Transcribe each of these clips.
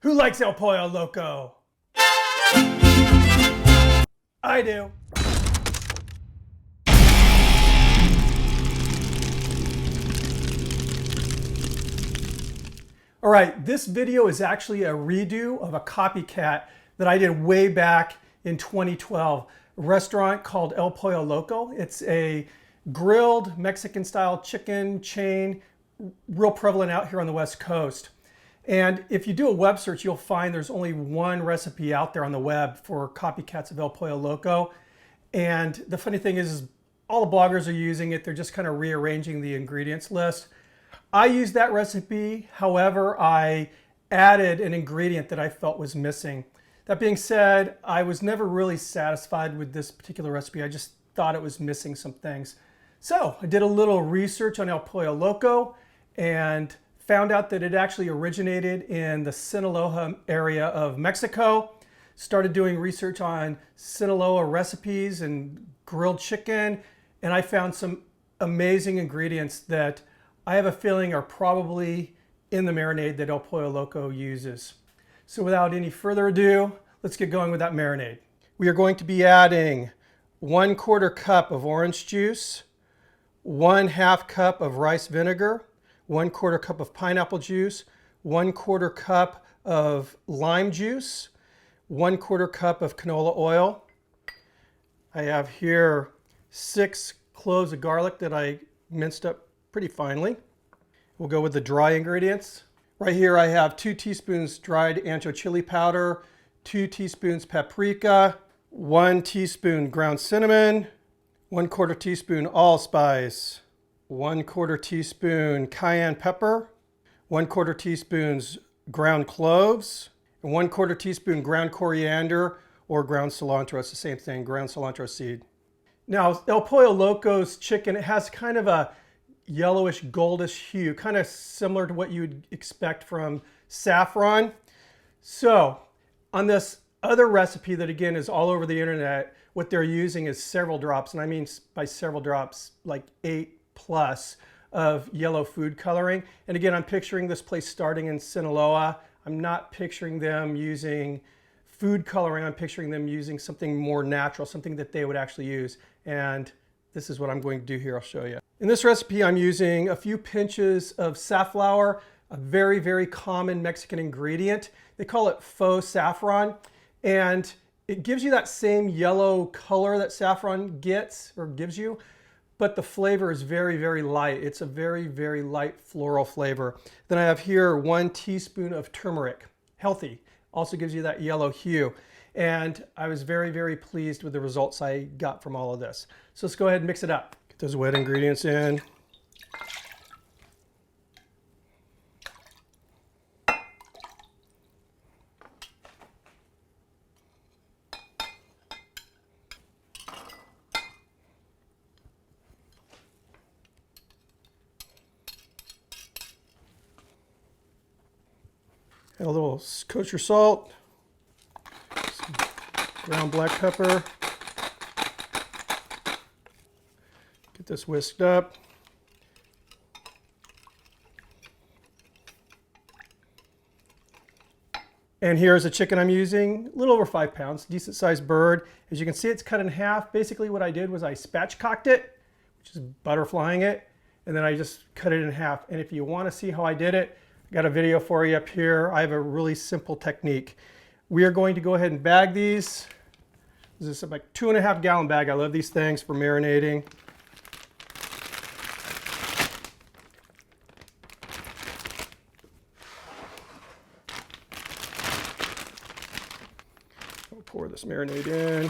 Who likes El Pollo Loco? I do. All right, this video is actually a redo of a copycat that I did way back in 2012. A restaurant called El Pollo Loco. It's a grilled Mexican style chicken chain, real prevalent out here on the West Coast. And if you do a web search, you'll find there's only one recipe out there on the web for copycats of El Pollo Loco. And the funny thing is all the bloggers are using it. They're just kind of rearranging the ingredients list. I used that recipe. However, I added an ingredient that I felt was missing. That being said, I was never really satisfied with this particular recipe. I just thought it was missing some things. So I did a little research on El Pollo Loco and found out that it actually originated in the Sinaloa area of Mexico. Started doing research on Sinaloa recipes and grilled chicken, and I found some amazing ingredients that I have a feeling are probably in the marinade that El Pollo Loco uses. So without any further ado, let's get going with that marinade. We are going to be adding 1/4 cup of orange juice, 1/2 cup of rice vinegar, 1/4 cup of pineapple juice, 1/4 cup of lime juice, 1/4 cup of canola oil. I have here 6 cloves of garlic that I minced up pretty finely. We'll go with the dry ingredients. Right here I have 2 teaspoons dried ancho chili powder, 2 teaspoons paprika, 1 teaspoon ground cinnamon, 1/4 teaspoon allspice, 1/4 teaspoon cayenne pepper, 1/4 teaspoons ground cloves, and 1/4 teaspoon ground coriander or ground cilantro. It's the same thing, ground cilantro seed. Now, El Pollo Loco's chicken, it has kind of a yellowish goldish hue, kind of similar to what you would expect from saffron. So on this other recipe that again is all over the internet, what they're using is several drops, and I mean by several drops, like 8+ of yellow food coloring. And again, I'm picturing this place starting in Sinaloa. I'm not picturing them using food coloring. I'm picturing them using something more natural, something that they would actually use. And this is what I'm going to do here. I'll show you. In this recipe, I'm using a few pinches of safflour, a very, very common Mexican ingredient. They call it faux saffron. And it gives you that same yellow color that saffron gets or gives you, but the flavor is very, very light. It's a very, very light floral flavor. Then I have here 1 teaspoon of turmeric, healthy, also gives you that yellow hue. And I was very, very pleased with the results I got from all of this. So let's go ahead and mix it up. Get those wet ingredients in. Add a little kosher salt, some ground black pepper. Get this whisked up. And here's the chicken I'm using, a little over 5 pounds, decent sized bird. As you can see, it's cut in half. Basically what I did was I spatchcocked it, which is butterflying it, and then I just cut it in half. And if you want to see how I did it, I got a video for you up here. I have a really simple technique. We are going to go ahead and bag these. This is like 2.5 gallon bag. I love these things for marinating. I'll pour this marinade in.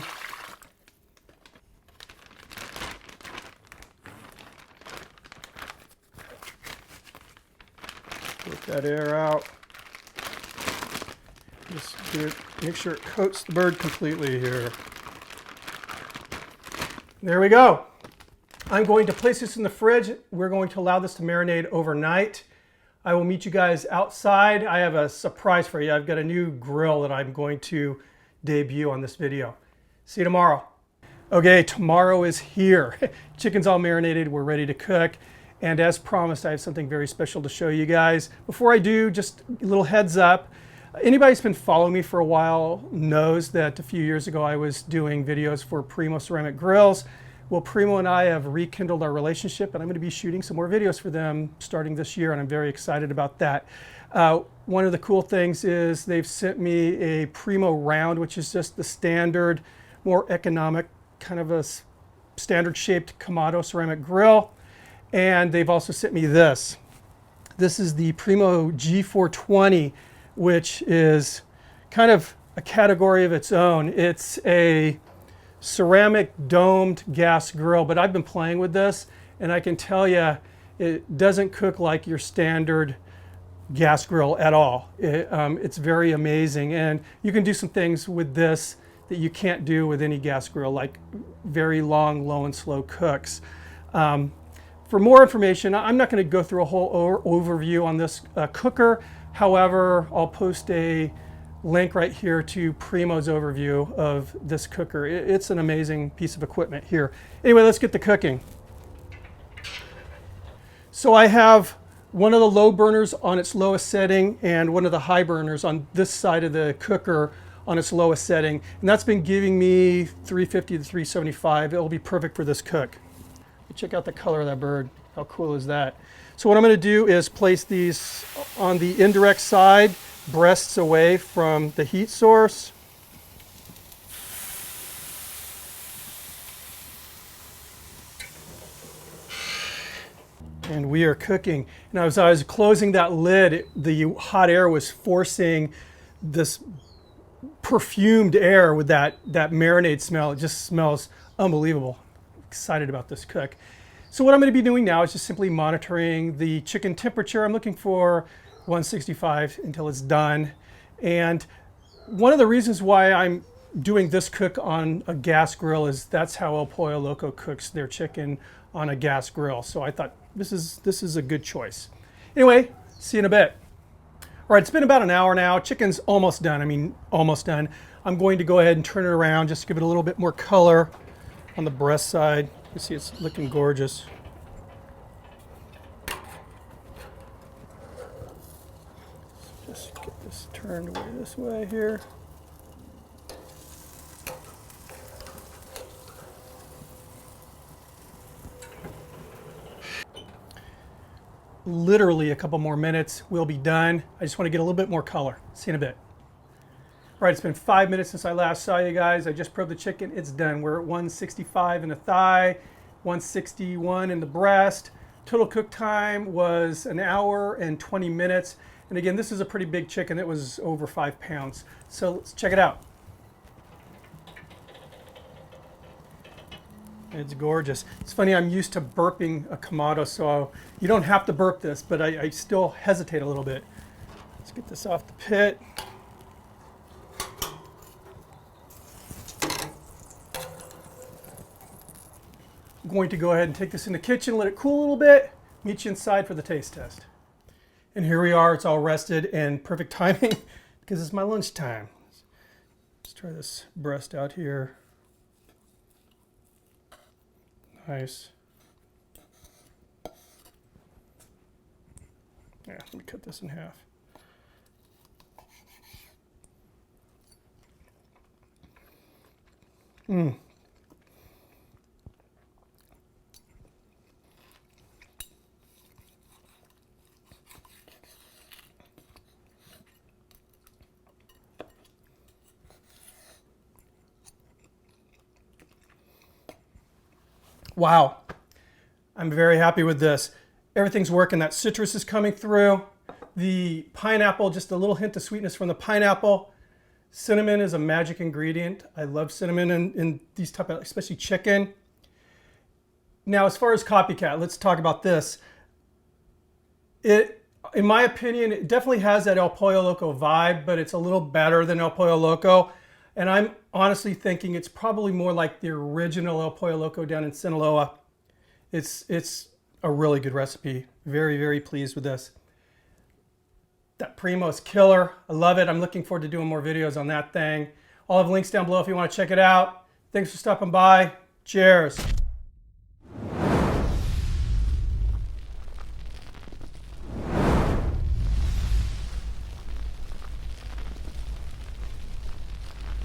Get that air out. Just do it, make sure it coats the bird completely here. There we go. I'm going to place this in the fridge. We're going to allow this to marinate overnight. I will meet you guys outside. I have a surprise for you. I've got a new grill that I'm going to debut on this video. See you tomorrow. Okay, tomorrow is here. Chicken's all marinated. We're ready to cook. And as promised, I have something very special to show you guys. Before I do, just a little heads up. Anybody who's been following me for a while knows that a few years ago I was doing videos for Primo ceramic grills. Well, Primo and I have rekindled our relationship, and I'm going to be shooting some more videos for them starting this year, and I'm very excited about that. One of the cool things is they've sent me a Primo round, which is just the standard, more economic, kind of a standard shaped Kamado ceramic grill. And they've also sent me this. This is the Primo G420, which is kind of a category of its own. It's a ceramic domed gas grill, but I've been playing with this, and I can tell you it doesn't cook like your standard gas grill at all. It's very amazing, and you can do some things with this that you can't do with any gas grill, like very long, low and slow cooks. For more information, I'm not going to go through a whole overview on this cooker. However, I'll post a link right here to Primo's overview of this cooker. It's an amazing piece of equipment here. Anyway, let's get to cooking. So I have one of the low burners on its lowest setting and one of the high burners on this side of the cooker on its lowest setting. And that's been giving me 350 to 375. It'll be perfect for this cook. Check out the color of that bird. How cool is that? So what I'm going to do is place these on the indirect side, breasts away from the heat source. And we are cooking. Now as I was closing that lid, the hot air was forcing this perfumed air with that marinade smell. It just smells unbelievable. Excited about this cook. So what I'm going to be doing now is just simply monitoring the chicken temperature. I'm looking for 165 until it's done. And one of the reasons why I'm doing this cook on a gas grill is that's how El Pollo Loco cooks their chicken on a gas grill. So I thought this is a good choice. Anyway, see you in a bit. All right, it's been about an hour now. Chicken's almost done. I mean, almost done. I'm going to go ahead and turn it around just to give it a little bit more color on the breast side. You see it's looking gorgeous. Just get this turned away this way here. Literally a couple more minutes, we'll be done. I just want to get a little bit more color. See you in a bit. All right, it's been 5 minutes since I last saw you guys. I just probed the chicken. It's done. We're at 165 in the thigh, 161 in the breast. Total cook time was an hour and 20 minutes. And again, this is a pretty big chicken. It was over 5 pounds. So let's check it out. It's gorgeous. It's funny, I'm used to burping a Kamado, so you don't have to burp this, but I still hesitate a little bit. Let's get this off the pit. I'm going to go ahead and take this in the kitchen, let it cool a little bit, meet you inside for the taste test. And here we are, it's all rested and perfect timing because it's my lunch time. Let's try this breast out here. Nice. Yeah, let me cut this in half. Wow, I'm very happy with this. Everything's working. That citrus is coming through. The pineapple, just a little hint of sweetness from the pineapple. Cinnamon is a magic ingredient. I love cinnamon in these type of, especially chicken. Now, as far as Copycat, let's talk about this. In my opinion, it definitely has that El Pollo Loco vibe, but it's a little better than El Pollo Loco. And I'm honestly thinking it's probably more like the original El Pollo Loco down in Sinaloa. It's a really good recipe. Very, very pleased with this. That Primo is killer. I love it. I'm looking forward to doing more videos on that thing. I'll have links down below if you want to check it out. Thanks for stopping by. Cheers.